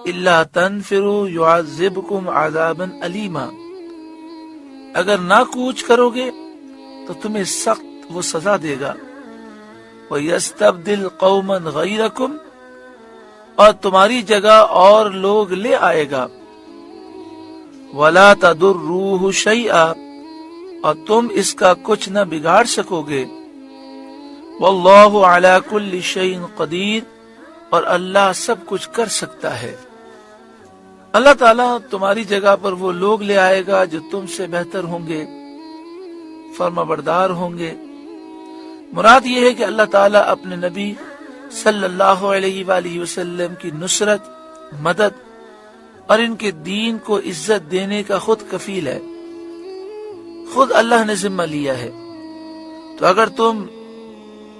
الا تنفروا يعذبكم عذابا علیما، اگر نہ کوچ کرو گے تو تمہیں سخت وہ سزا دے گا، وَيَسْتَبْدِلْ قَوْمًا غَيْرَكُمْ، اور تمہاری جگہ اور لوگ لے آئے گا، وَلَا تَضُرُّوهُ شَيْئًا، اور تم اس کا کچھ نہ بگاڑ سکو گے، وَاللَّهُ عَلَى كُلِّ شَيْءٍ قَدِيرٌ، اور اللہ سب کچھ کر سکتا ہے۔ اللہ تعالیٰ تمہاری جگہ پر وہ لوگ لے آئے گا جو تم سے بہتر ہوں گے، فرما بردار ہوں گے۔ مراد یہ ہے کہ اللہ تعالیٰ اپنے نبی صلی اللہ علیہ وآلہ وسلم کی نصرت، مدد اور ان کے دین کو عزت دینے کا خود کفیل ہے، خود اللہ نے ذمہ لیا ہے۔ تو اگر تم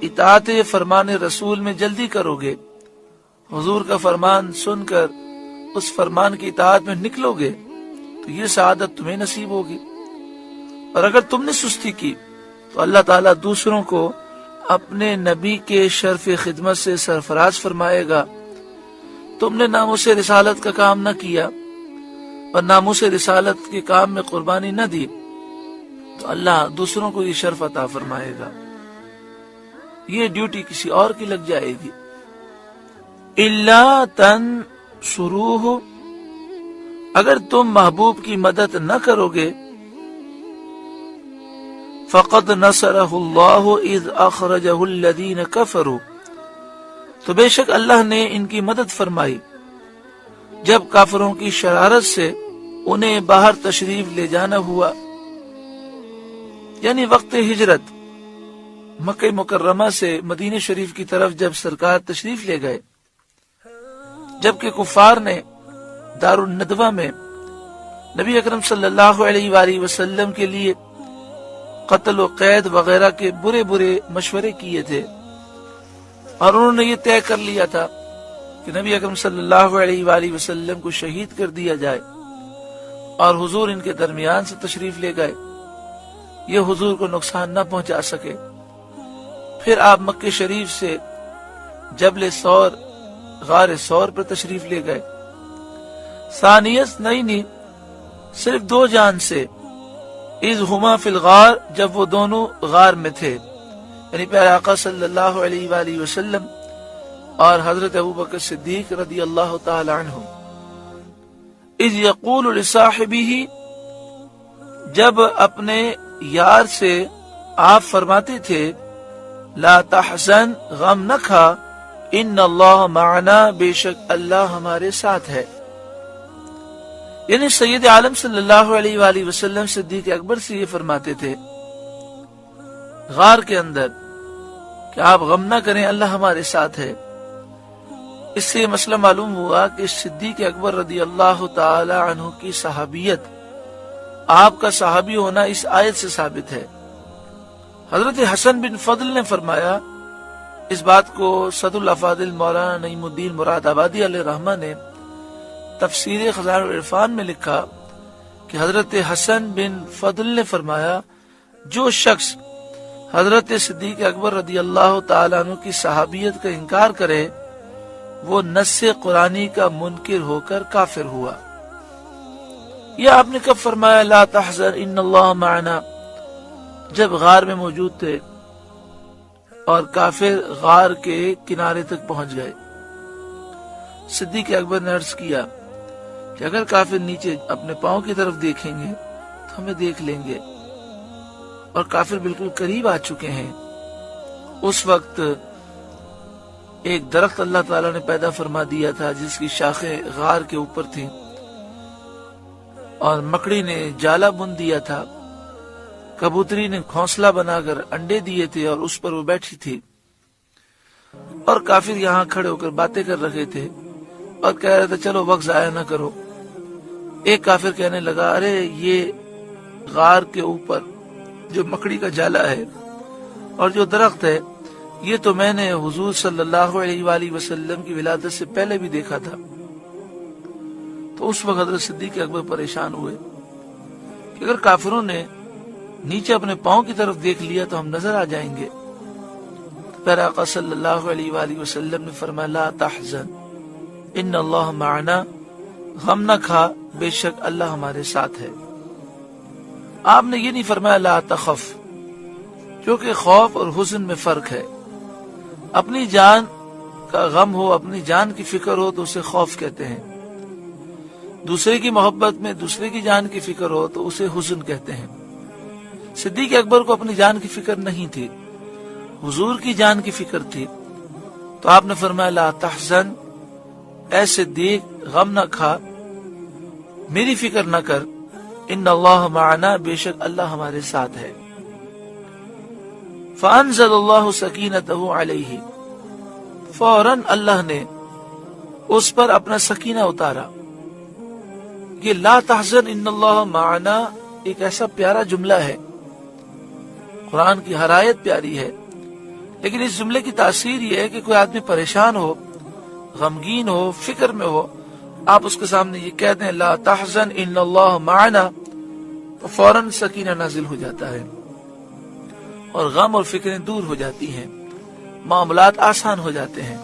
اطاعت فرمان رسول میں جلدی کرو گے، حضور کا فرمان سن کر اس فرمان کی اطاعت میں نکلو گے، تو یہ سعادت تمہیں نصیب ہوگی، اور اگر تم نے سستی کی تو اللہ تعالیٰ دوسروں کو اپنے نبی کے شرف خدمت سے سرفراز فرمائے گا۔ تم نے ناموس رسالت کا کام نہ کیا اور ناموس رسالت کے کام میں قربانی نہ دی، تو اللہ دوسروں کو یہ شرف عطا فرمائے گا، یہ ڈیوٹی کسی اور کی لگ جائے گی۔ الا تنصروہ، اگر تم محبوب کی مدد نہ کرو گے، فقد نصرہ اللہ اذ اخرجہ الذین کفروا، تو بے شک اللہ نے ان کی مدد فرمائی جب کافروں کی شرارت سے انہیں باہر تشریف لے جانا ہوا، یعنی وقت ہجرت مکہ مکرمہ سے مدینہ شریف کی طرف جب سرکار تشریف لے گئے، جبکہ کفار نے دار الندوہ میں نبی اکرم صلی اللہ علیہ وآلہ وسلم کے لیے قتل و قید وغیرہ کے برے برے مشورے کیے تھے، اور انہوں نے یہ طے کر لیا تھا کہ نبی اکرم صلی اللہ علیہ وآلہ وسلم کو شہید کر دیا جائے، اور حضور ان کے درمیان سے تشریف لے گئے، یہ حضور کو نقصان نہ پہنچا سکے۔ پھر آپ مکہ شریف سے جبل ثور، غار ثور پر تشریف لے گئے، ثانیت نہیں، صرف دو جان سے، اذ ہما فی الغار، جب وہ دونوں غار میں تھے، یعنی پیارے آقا صلی اللہ علیہ وآلہ وسلم اور حضرت ابوبکر صدیق رضی اللہ تعالی عنہ۔ اذ یقول لصاحبہ، جب اپنے یار سے آپ فرماتے تھے، لا تحزن، غم نہ کھا، ان اللہ معنا، بے شک اللہ ہمارے ساتھ ہے۔ یعنی سید عالم صلی اللہ علیہ وآلہ وسلم صدیق اکبر سے یہ فرماتے تھے غار کے اندر کہ آپ غم نہ کریں، اللہ ہمارے ساتھ ہے۔ اس سے یہ مسئلہ معلوم ہوا کہ صدیق اکبر رضی اللہ تعالی عنہ کی صحابیت، آپ کا صحابی ہونا اس آیت سے ثابت ہے۔ حضرت حسن بن فضل نے فرمایا، اس بات کو صدر الافاضل مولانا نعیم الدین مراد آبادی علیہ رحمہ نے تفسیر خزائن العرفان میں لکھا کہ حضرت حسن بن فضل نے فرمایا، جو شخص حضرت صدیق اکبر رضی اللہ تعالیٰ عنہ کی صحابیت کا انکار کرے، وہ نص قرآنی کا منکر ہو کر کافر ہوا۔ یہ آپ نے کب فرمایا لا تحزن ان اللہ معنا؟ جب غار میں موجود تھے اور کافر غار کے کنارے تک پہنچ گئے۔ صدیق اکبر نے عرض کیا کہ اگر کافر نیچے اپنے پاؤں کی طرف دیکھیں گے تو ہمیں دیکھ لیں گے، اور کافر بالکل قریب آ چکے ہیں۔ اس وقت ایک درخت اللہ تعالیٰ نے پیدا فرما دیا تھا جس کی شاخیں غار کے اوپر تھیں، اور مکڑی نے جالا بن دیا تھا، کبوتری نے گھونسلہ بنا کر انڈے دیے تھے اور اس پر وہ بیٹھی تھی، اور کافر یہاں کھڑے ہو کر باتیں کر رہے تھے اور کہہ رہے تھے چلو وقت ضائع نہ کرو۔ ایک کافر کہنے لگا، ارے یہ غار کے اوپر جو مکڑی کا جالا ہے اور جو درخت ہے، یہ تو میں نے حضور صلی اللہ علیہ وآلہ وسلم کی ولادت سے پہلے بھی دیکھا تھا۔ تو اس وقت حضرت صدیق اکبر پریشان ہوئے کہ اگر کافروں نے نیچے اپنے پاؤں کی طرف دیکھ لیا تو ہم نظر آ جائیں گے۔ پھر آقا صلی اللہ علیہ وآلہ وسلم نے فرمایا لا تحزن ان اللہ معنا، غم نہ کھا، بے شک اللہ ہمارے ساتھ ہے۔ آپ نے یہ نہیں فرمایا لا تخف، کیونکہ خوف اور حزن میں فرق ہے۔ اپنی جان کا غم ہو، اپنی جان کی فکر ہو تو اسے خوف کہتے ہیں، دوسرے کی محبت میں دوسرے کی جان کی فکر ہو تو اسے حزن کہتے ہیں۔ صدیق اکبر کو اپنی جان کی فکر نہیں تھی، حضور کی جان کی فکر تھی، تو آپ نے فرمایا لا تحزن، اے صدیق غم نہ کھا، میری فکر نہ کر، ان اللہ معنا، بے شک اللہ ہمارے ساتھ ہے۔ فانزل اللہ سکینتہ علیہ، فوراً اللہ نے اس پر اپنا سکینہ اتارا۔ یہ لا تحزن ان اللہ معنا ایک ایسا پیارا جملہ ہے، قرآن کی ہر آیت پیاری ہے، لیکن اس جملے کی تاثیر یہ ہے کہ کوئی آدمی پریشان ہو، غمگین ہو، فکر میں ہو، آپ اس کے سامنے یہ کہہ دیں لا تحزن ان اللہ معنا، تو فوراً سکینہ نازل ہو جاتا ہے اور غم اور فکریں دور ہو جاتی ہیں، معاملات آسان ہو جاتے ہیں۔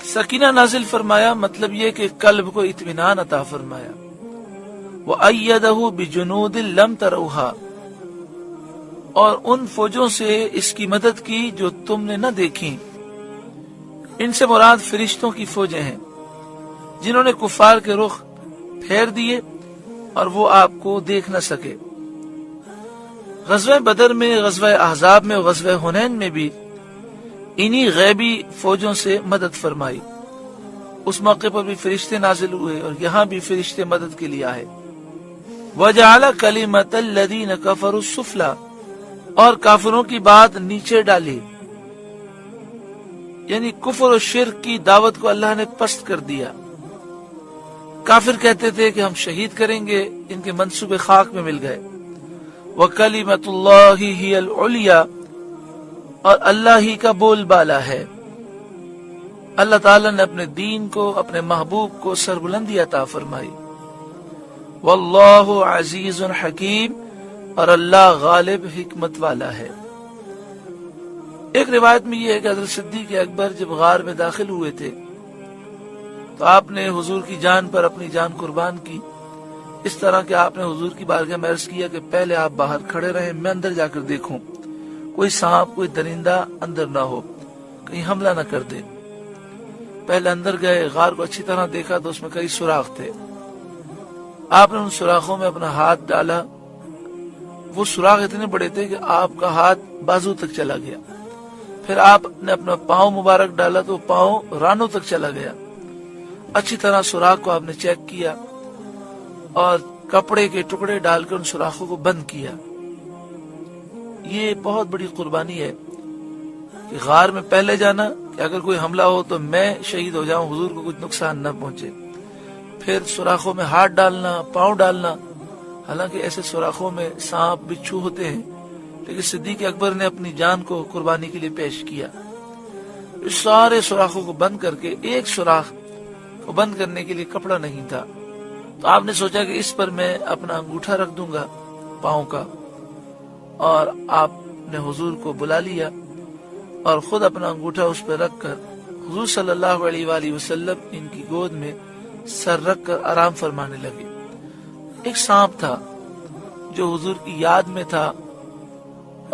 سکینہ نازل فرمایا مطلب یہ کہ قلب کو اطمینان عطا فرمایا۔ وَأَيَّدَهُ بِجُنُودٍ لَمْ تَرَوْهَا، اور ان فوجوں سے اس کی مدد کی جو تم نے نہ دیکھی۔ ان سے مراد فرشتوں کی فوجیں ہیں جنہوں نے کفار کے رخ پھیر دیے اور وہ آپ کو دیکھ نہ سکے۔ غزوہ بدر میں، غزوہ احزاب میں، غزوہ حنین میں بھی انہی غیبی فوجوں سے مدد فرمائی۔ اس موقع پر بھی فرشتے نازل ہوئے اور یہاں بھی فرشتے مدد کے لیے آئے۔ وَجَعَلَ كَلِمَةَ الَّذِينَ كَفَرُوا السُّفْلَىٰ، اور کافروں کی بات نیچے ڈالی، یعنی کفر و شرک کی دعوت کو اللہ نے پست کر دیا۔ کافر کہتے تھے کہ ہم شہید کریں گے، ان کے منصوبے خاک میں مل گئے۔ وَكَلِمَةُ اللَّهِ هِيَ الْعُلْيَا، اور اللہ ہی کا بول بالا ہے۔ اللہ تعالیٰ نے اپنے دین کو، اپنے محبوب کو سربلندی عطا فرمائی۔ واللہ عزیز حکیم، اور اللہ غالب حکمت والا ہے۔ ایک روایت میں یہ ہے کہ حضرت صدیق اکبر جب غار میں داخل ہوئے تھے تو آپ نے حضور کی جان پر اپنی جان قربان کی، اس طرح کہ آپ نے حضور کی بارگاہ میں عرض کیا کہ پہلے آپ باہر کھڑے رہیں، میں اندر جا کر دیکھوں کوئی سانپ، کوئی درندہ اندر نہ ہو، کہیں حملہ نہ کر دے۔ پہلے اندر گئے، غار کو اچھی طرح دیکھا تو اس میں کئی سوراخ تھے۔ آپ نے ان سوراخوں میں اپنا ہاتھ ڈالا، وہ سوراخ اتنے بڑے تھے کہ آپ کا ہاتھ بازو تک چلا گیا۔ پھر آپ نے اپنا پاؤں مبارک ڈالا تو پاؤں رانوں تک چلا گیا۔ اچھی طرح سوراخ کو آپ نے چیک کیا اور کپڑے کے ٹکڑے ڈال کر ان سوراخوں کو بند کیا۔ یہ بہت بڑی قربانی ہے کہ غار میں پہلے جانا کہ اگر کوئی حملہ ہو تو میں شہید ہو جاؤں، حضور کو کچھ نقصان نہ پہنچے۔ پھر سوراخوں میں ہاتھ ڈالنا، پاؤں ڈالنا، حالانکہ ایسے سوراخوں میں سانپ بچھو ہوتے ہیں، لیکن صدیق اکبر نے اپنی جان کو قربانی کے لیے پیش کیا۔ اس سارے سوراخوں کو بند کر کے ایک سوراخ کو بند کرنے کے لیے کپڑا نہیں تھا، تو آپ نے سوچا کہ اس پر میں اپنا انگوٹھا رکھ دوں گا پاؤں کا، اور آپ نے حضور کو بلا لیا اور خود اپنا انگوٹھا اس پہ رکھ کر حضور صلی اللہ علیہ وآلہ وسلم ان کی گود میں سر رکھ کر آرام فرمانے لگے۔ ایک سانپ تھا جو حضور کی یاد میں تھا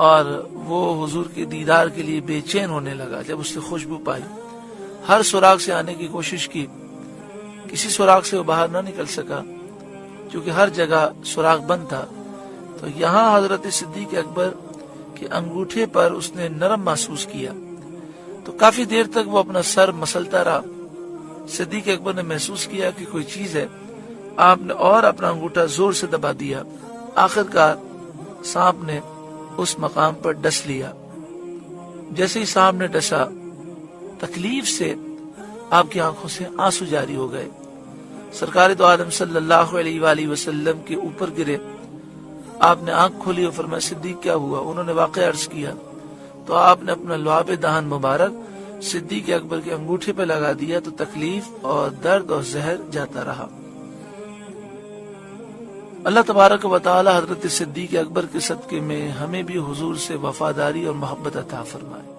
اور وہ حضور کے دیدار کے لیے بے چین ہونے لگا جب اس نے خوشبو پائی۔ ہر سوراخ سے آنے کی کوشش کی، کسی سوراخ سے وہ باہر نہ نکل سکا کیونکہ ہر جگہ سوراخ بند تھا۔ تو یہاں حضرت صدیق اکبر کے انگوٹھے پر اس نے نرم محسوس کیا، تو کافی دیر تک وہ اپنا سر مسلتا رہا۔ صدیق اکبر نے محسوس کیا کہ کوئی چیز ہے، آپ نے اور اپنا انگوٹھا زور سے دبا دیا۔ آخر کار سانپ نے اس مقام پر ڈس لیا۔ جیسے ہی سانپ نے ڈسا، تکلیف سے آپ کی آنکھوں سے آنسو جاری ہو گئے۔ سرکار دو عالم صلی اللہ علیہ وآلہ وسلم کے اوپر گرے۔ آپ نے آنکھ کھولی اور فرمایا صدیق کیا ہوا؟ انہوں نے واقعہ عرض کیا تو آپ نے اپنا لعاب دہن مبارک صدیق اکبر کے انگوٹھے پہ لگا دیا تو تکلیف اور درد اور زہر جاتا رہا۔ اللہ تبارک و تعالی حضرت صدیق اکبر کے صدقے میں ہمیں بھی حضور سے وفاداری اور محبت عطا فرمائے۔